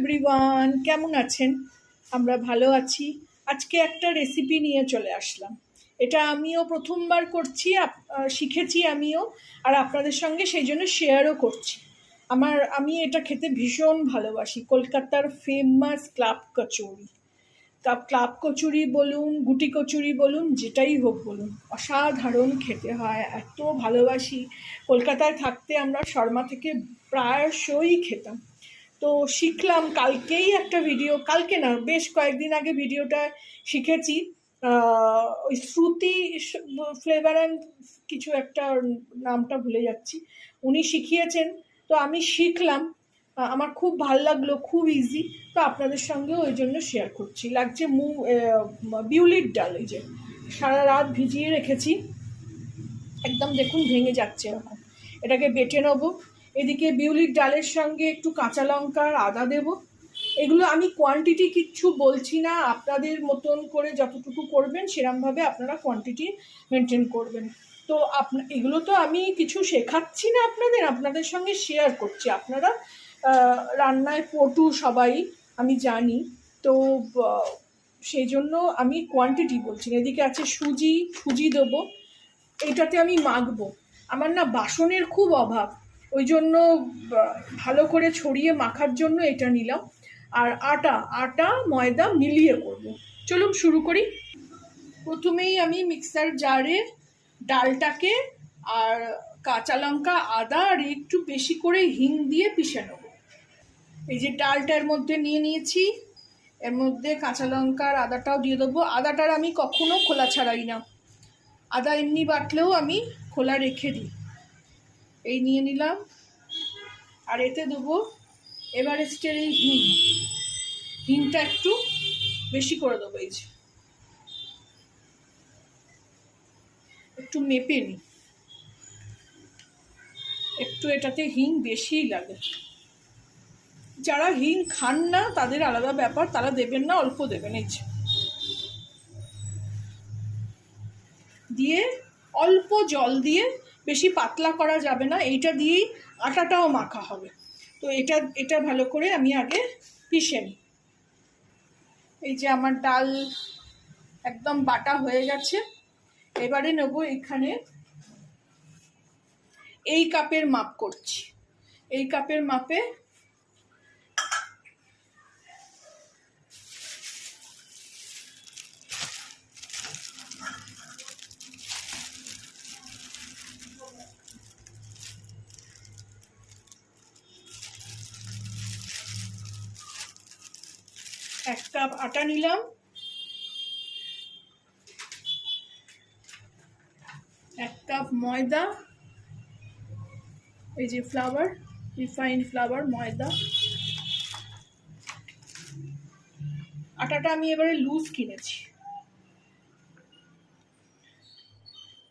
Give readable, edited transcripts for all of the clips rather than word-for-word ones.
Everyone, কেমন আছেন? আমরা ভালো আছি। আজকে একটা রেসিপি নিয়ে চলে আসলাম। এটা আমিও প্রথমবার করছি, শিখেছি আমিও, আর আপনাদের সঙ্গে সেই জন্য শেয়ারও করছি। আমি এটা খেতে ভীষণ ভালোবাসি। কলকাতার famous club kachori. Club kachori বলুন, গুটি কচুরি বলুন, যেটাই হোক বলুন, অসাধারণ খেতে হয়, এত ভালোবাসি। কলকাতায় থাকতে আমরা শর্মা থেকে প্রায়শই খেতাম। তো শিখলাম কালকেই একটা ভিডিও, কালকে না বেশ কয়েকদিন আগে ভিডিওটা শিখেছি। ওই শ্রুতি ফ্লেভার অ্যান্ড কিছু একটা, নামটা ভুলে যাচ্ছি, উনি শিখিয়েছেন। তো আমি শিখলাম, আমার খুব ভালো লাগলো, খুব ইজি। তো আপনাদের সঙ্গেও ওই জন্য শেয়ার করছি। লাগছে বিউলির ডাল, এই যে সারা রাত ভিজিয়ে রেখেছি, একদম দেখুন ভেঙে যাচ্ছে এরকম। এটাকে বেটে নেবো। এদিকে বিউলির ডালের সঙ্গে একটু কাঁচা লঙ্কা আর আদা দেব। এগুলো আমি কোয়ান্টিটি কিচ্ছু বলছি না, আপনাদের মতন করে যতটুকু করবেন সেরকমভাবে আপনারা কোয়ান্টিটি মেনটেন করবেন। তো এগুলো তো আমি কিছু শেখাচ্ছি না আপনাদের সঙ্গে শেয়ার করছি। আপনারা রান্নায় পটু সবাই, আমি জানি। তো সেই জন্য আমি কোয়ান্টিটি বলছি না। এদিকে আছে সুজি দেবো, এটাতে আমি মাখবো। আমার না বাসনের খুব অভাব, ওই জন্য ভালো করে ছড়িয়ে মাখার জন্য এটা নিলাম। আর আটা ময়দা মিলিয়ে করব। চলুন শুরু করি। প্রথমেই আমি মিক্সার জারে ডালটাকে আর কাঁচা লঙ্কা, আদা আর একটু বেশি করে হিং দিয়ে পিষে নেব। এই যে ডালটার মধ্যে নিয়ে নিয়েছি, এর মধ্যে কাঁচা লঙ্কা আর আদাটাও দিয়ে দেবো। আদাটার আমি কখনো খোলা ছাড়াই না, আদা এমনি বাটলেও আমি খোলা রেখে দিই। এই নিয়ে নিলাম। আর এতে দেবো এভারেস্টের এই হিংটা একটু বেশি করে দেবো। এই যে একটু মেপে নিই, একটু এটাতে হিং বেশিই লাগে। যারা হিং খান না তাদের আলাদা ব্যাপার, তারা দেবেন না, অল্প দেবেন। এই যে দিয়ে অল্প জল দিয়ে, বেশি পাতলা করা যাবে না, এইটা দিয়েই আটাটাও মাখা হবে। তো এটা ভালো করে আমি আগে পিষে নিই। এই যে আমার ডাল একদম বাটা হয়ে গেছে। এবারে নেব, এখানে এই কাপের মাপ করছি, এই কাপের মাপে এক কাপ আটা নিলাম, এক কাপ ময়দা, এই যে ফ্লাওয়ার, রিফাইন্ড ফ্লাওয়ার, ময়দা। আটাটা আমি এবারে লুজ কিনেছি।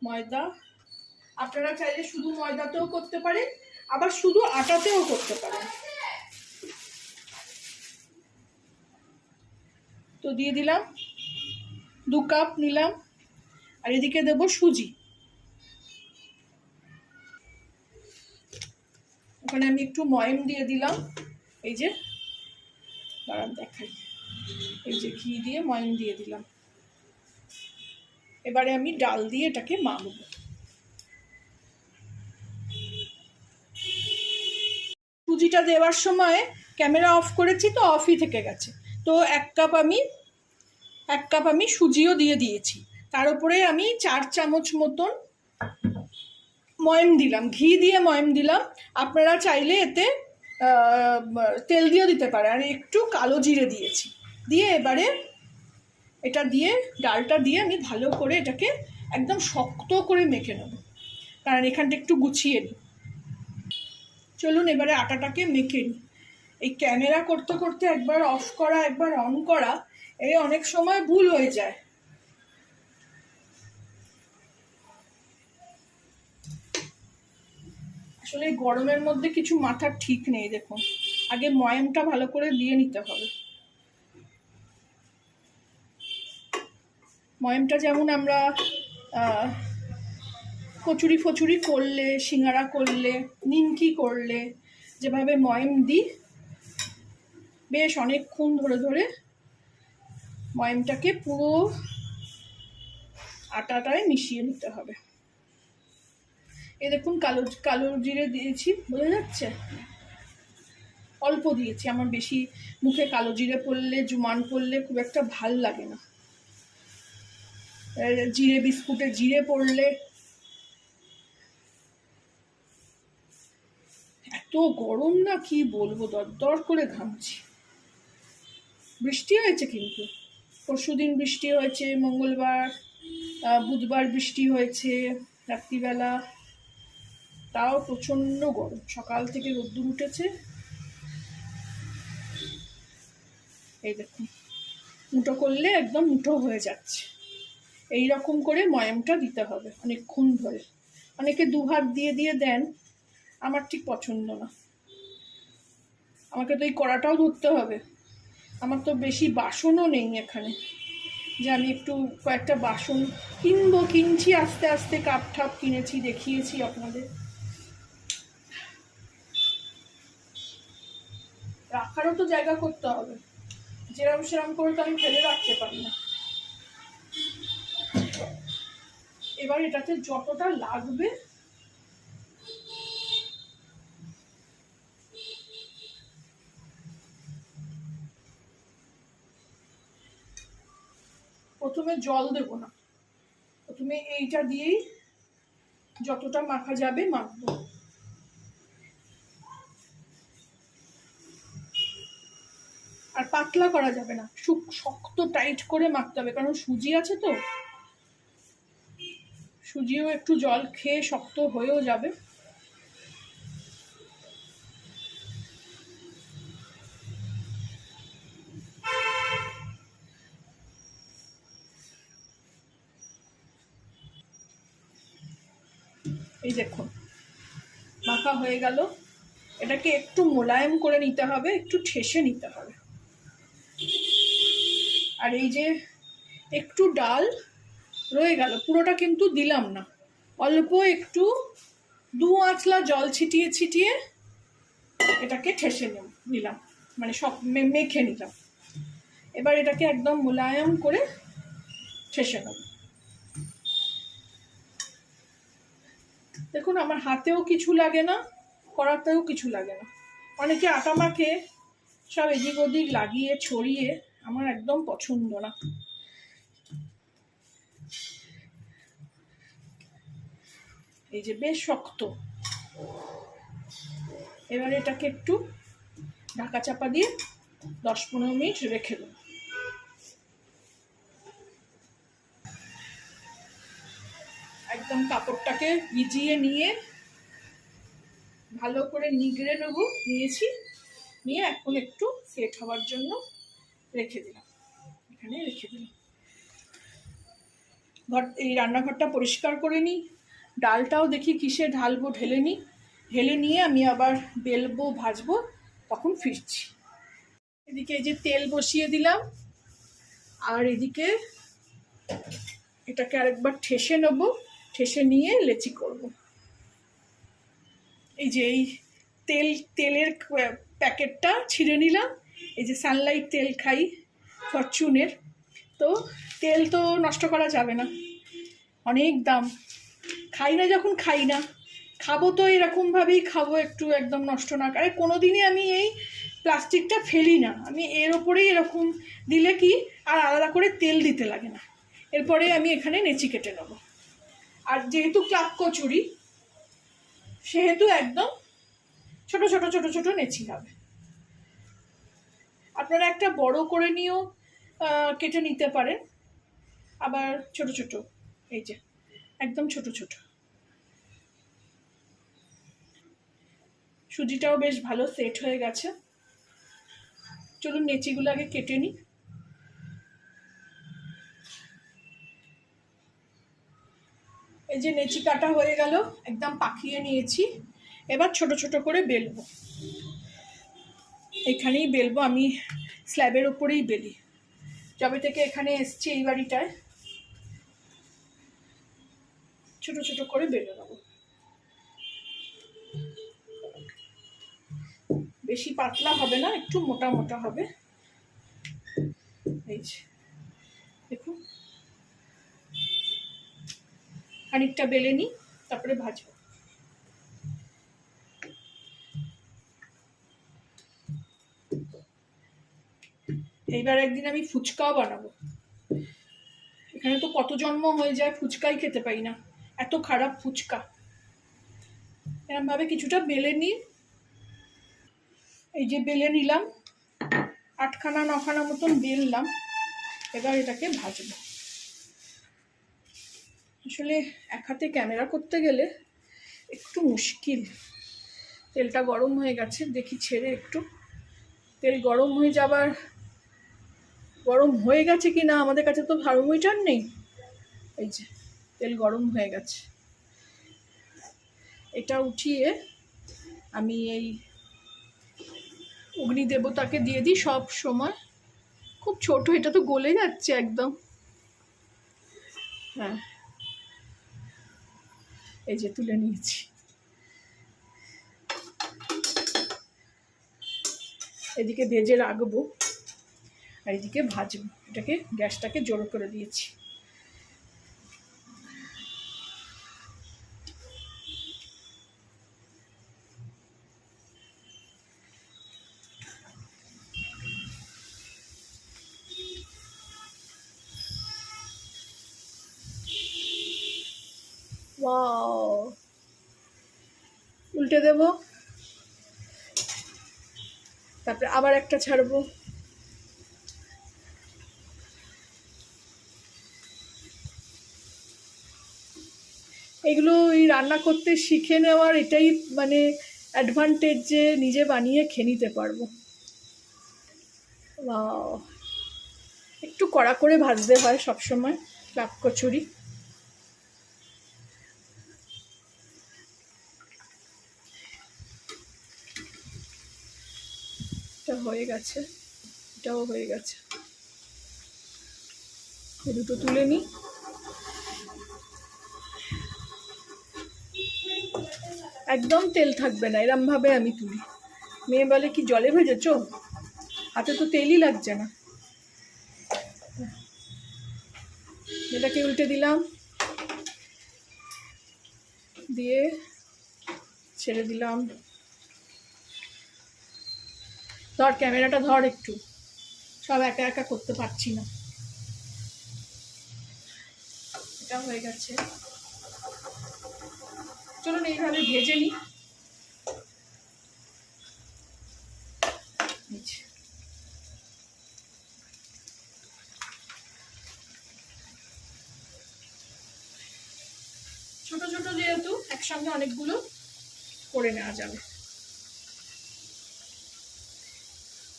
ময়দা আপনারা চাইলে শুধু ময়দাতেও করতে পারেন, আবার শুধু আটাতেও করতে পারেন। তো দিয়ে দিলাম, 2 কাপ নিলাম। আর এদিকে দেবো সুজি। ওখানে আমি একটু ময়ম দিয়ে দিলাম, এই যে দাঁড়ান দেখাই, এই যে ঘি দিয়ে ময়ম দিয়ে দিলাম। এবারে আমি ডাল দিয়ে এটাকে মাখবো। সুজিটা দেওয়ার সময় ক্যামেরা অফ করেছি, তো অফই থেকে গেছে। তো এক কাপ আমি সুজিও দিয়ে দিয়েছি। তার উপরে আমি 4 চামচ মতন ময়ম দিলাম, ঘি দিয়ে ময়ম দিলাম। আপনারা চাইলে এতে তেল দিয়েও দিতে পারে। আর একটু কালো জিরে দিয়েছি। দিয়ে এবারে এটা দিয়ে, ডালটা দিয়ে আমি ভালো করে এটাকে একদম শক্ত করে মেখে নেব, কারণ এখানটা একটু গুছিয়ে নিই। চলুন এবারে আটাটাকে মেখে নিই। এই ক্যামেরা করতে করতে একবার অফ করা একবার অন করা, এই অনেক সময় ভুল হয়ে যায়। আসলে গরমের মধ্যে কিছু মাথার ঠিক নেই। দেখুন, আগে ময়ামটা ভালো করে দিয়ে নিতে হবে। ময়ামটা যেমন আমরা কচুরি ফচুরি করলে, সিঙ্গারা করলে, নিমকি করলে যেভাবে ময়াম দিই, বেশ অনেকক্ষণ ধরে ধরে ময়ামটাকে পুরো আটাটায় মিশিয়ে নিতে হবে। এই দেখুন কালো কালো জিরে দিয়েছি, বোঝা যাচ্ছে? অল্প দিয়েছি, আমার বেশি মুখে কালো জিরে পড়লে, জুমান পড়লে খুব একটা ভাল লাগে না। জিরে বিস্কুটে জিরে পড়লে এত গরম না কি বলবো, দরদর করে ঘামছি। বৃষ্টি হয়েছে কিন্তু, পরশুদিন বৃষ্টি হয়েছে, মঙ্গলবার বুধবার বৃষ্টি হয়েছে রাত্রিবেলা, তাও প্রচন্ড গরম। সকাল থেকে রোদ্দুর উঠেছে। এই দেখুন মুঠো করলে একদম মুঠো হয়ে যাচ্ছে। এই রকম করে ময়ামটা দিতে হবে অনেকক্ষণ ধরে। অনেকে দুহাত দিয়ে দিয়ে দেন, আমার ঠিক পছন্দ না। আমাকে তো এই কড়াটাও ধরতে হবে। আমার তো বেশি বাসনও নেই এখানে যে আমি একটু কয়েকটা বাসন কিনছি আস্তে আস্তে। কাপ ঠাপ কিনেছি, দেখিয়েছি আপনাদের। রাখারও তো জায়গা করতে হবে, যেরকম সেরকম করে তো আমি ফেলে রাখতে পারি না। এবার এটাতে যতটা লাগবে প্রথমে জল দেব না, প্রথমে এইটা দিয়েই যতটা মাখা যাবে মাখবো। আর পাতলা করা যাবে না, শক্ত টাইট করে মাখতে হবে, কারণ সুজি আছে তো, সুজিও একটু জল খেয়ে শক্ত হয়েও যাবে। এই দেখুন মাখা হয়ে গেল। এটাকে একটু মোলায়েম করে নিতে হবে, একটু ঠেসে নিতে হবে। আর এই যে একটু ডাল রয়ে গেল, পুরোটা কিন্তু দিলাম না, অল্প একটু 2 আঁচলা জল ছিটিয়ে ছিটিয়ে এটাকে ঠেসে নিলাম, মানে সব মেখে নিলাম। এবার এটাকে একদম মোলায়েম করে ঠেসে নেব। দেখুন আমার হাতেও কিছু লাগে না, কড়াতেও কিছু লাগে না। অনেকে আটা মাখে সব এদিক ওদিক লাগিয়ে ছড়িয়ে, আমার একদম পছন্দ না। এই যে বেশ শক্ত। এবার এটাকে একটু ঢাকা চাপা দিয়ে 10-15 মিনিট রেখে দেব। একদম কাপড়টাকে ভিজিয়ে নিয়ে ভালো করে নিগড়ে নেবো, নিয়ে এখন একটু সেট হওয়ার জন্য রেখে দিলাম, এখানে রেখে দিলাম। এই রান্নাঘরটা পরিষ্কার করে নিই, ডালটাও দেখি কিসে ঢালবো, ঢেলে নিয়ে আমি আবার বেলবো ভাজবো, তখন ফিরছি। এদিকে এই যে তেল বসিয়ে দিলাম, আর এদিকে এটাকে আরেকবার ঠেসে নেবো, ঠেসে নিয়ে লেচি করব। এই যে এই তেলের প্যাকেটটা ছিঁড়ে নিলাম। এই যে সানলাইট তেল খাই ফরচুনের, তো তেল তো নষ্ট করা যাবে না, অনেক দাম। খাই না যখন খাই না, খাবো তো এরকমভাবেই খাবো, একটু একদম নষ্ট না করে। কোনোদিনই আমি এই প্লাস্টিকটা ফেলি না, আমি এর ওপরেই এরকম দিলে কি আর আলাদা করে তেল দিতে লাগে না। এরপরে আমি এখানে নেচি কেটে নেব। আর যেহেতু ক্লাব কচুরি, সেহেতু একদম ছোট ছোট ছোট ছোট নেচি হবে। আপনারা একটা বড় করে নিয়েও কেটে নিতে পারেন, আবার ছোট ছোট, এই যে একদম ছোট ছোট। সুজিটাও বেশ ভালো সেট হয়ে গেছে। চলুন নেচিগুলো আগে কেটে নিই। এই যে নেচি কাটা হয়ে গেল, একদম পাকিয়ে নিয়েছি। এবার ছোট ছোট করে বেলবো, এখানেই বেলবো। আমি স্ল্যাবের ওপরেই বেলি, যবে থেকে এখানে এসছি এই বাড়িটায়। ছোট ছোট করে বেলে নেবো। বেশি পাতলা হবে না, একটু মোটা মোটা হবে। এই যে দেখুন, খানিকটা বেলে নিই, তারপরে ভাজবো। এইবার একদিন আমি ফুচকাও বানাবো। এখানে তো কত জন্ম হয়ে যায়, ফুচকাই খেতে পাই না, এত খারাপ ফুচকা। এরকম ভাবে কিছুটা বেলে নিই। এই যে বেলে নিলাম, 8খানা 9খানা মতন বেললাম। এবার এটাকে ভাজবো। আসলে এক হাতে ক্যামেরা করতে গেলে একটু মুশকিল। তেলটা গরম হয়ে গেছে, দেখি ছেড়ে একটু। তেল গরম হয়ে যাবার, গরম হয়ে গেছে কি না আমাদের কাছে তো থার্মোমিটার নেই। এই যে তেল গরম হয়ে গেছে। এটা উঠিয়ে আমি এই অগ্নি দেবতাকে দিয়ে দিই সব সময়। খুব ছোট, এটা তো গলে যাচ্ছে একদম। হ্যাঁ, এই যে তুলে নিয়েছি। এদিকে ভেজে রাখবো আর এদিকে ভাজবো। এটাকে গ্যাসটাকে জোর করে দিয়েছি। ওয়াও, উল্টে দেবো, তারপরে আবার একটা ছাড়বো। এগুলো এই রান্না করতে শিখে নেওয়ার এটাই মানে অ্যাডভান্টেজ, যে নিজে বানিয়ে খেয়ে নিতে পারবো। ওয়াও, একটু কড়া করে ভাজতে হয় সবসময় ক্লাব কচুরি। এটা হয়ে গেছে, এটাও হয়ে গেছে। এই দুটো তুলে নিই। একদম তেল থাকবে না, এরম ভাবে আমি তুলি। মেয়ে বলে কি জলে ভেজেছো, হাতে তো তেলই লাগছে না। এটাকে উল্টে দিলাম, দিয়ে ছেড়ে দিলাম। ধর ক্যামেরাটা ধর একটু, সব একা একা করতে পারছি না। এটা হয়ে গেছে, চলুন এইভাবে ভেজে নিই। ছোট ছোট যেহেতু একসঙ্গে অনেকগুলো করে নেওয়া যাবে।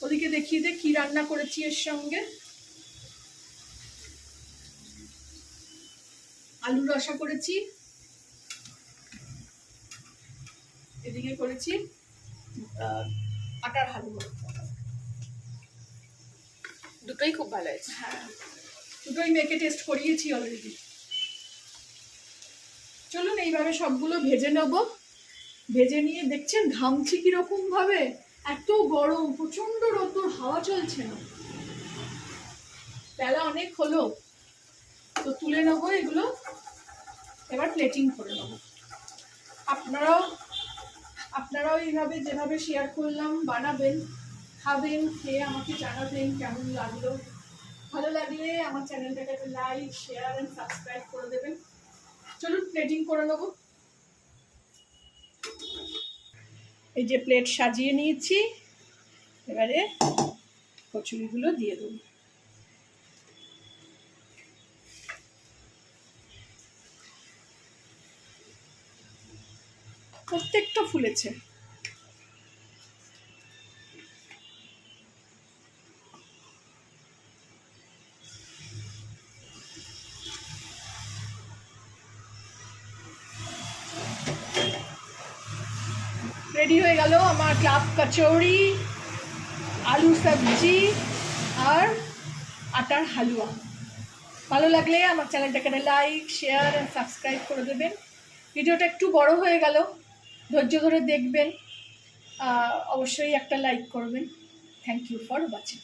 ওদিকে দেখিয়ে দে কি রান্না করেছি এর সঙ্গে। আলু রসা করেছি, এদিকে করেছি আটার হালুয়া। দুটোই খুব ভালো হয়েছে। হ্যাঁ, দুটোই মেখে টেস্ট করিয়েছি অলরেডি। চলুন এইভাবে সবগুলো ভেজে নেব। ভেজে নিয়ে দেখছেন ঘামছি কিরকম ভাবে, এত গরম, প্রচন্ড রোদ্দুর, হাওয়া চলছে না। বেলা অনেক হলো, তো তুলে নেবো এগুলো, এবার প্লেটিং করে নেবো। আপনারাও এইভাবে যেভাবে শেয়ার করলাম বানাবেন, খাবেন, খেয়ে আমাকে জানাবেন কেমন লাগলো। ভালো লাগলে আমার চ্যানেলটাকে লাইক, শেয়ার এন্ড সাবস্ক্রাইব করে দেবেন। চলুন প্লেটিং করে নেবো। এই যে প্লেট সাজিয়ে নিয়েছি, এবারে কচুরিগুলো দিয়ে দেবো। প্রত্যেকটা ফুলেছে। রেডি হয়ে গেল আমার ক্লাব কচৌরি, আলু সবজি আর আটার হালুয়া। ভালো লাগলে আমার চ্যানেলটাকে লাইক, শেয়ার এন্ড সাবস্ক্রাইব করে দেবেন। ভিডিওটা একটু বড় হয়ে গেল, ধৈর্য ধরে দেখবেন। অবশ্যই একটা লাইক করবেন। Thank you for watching.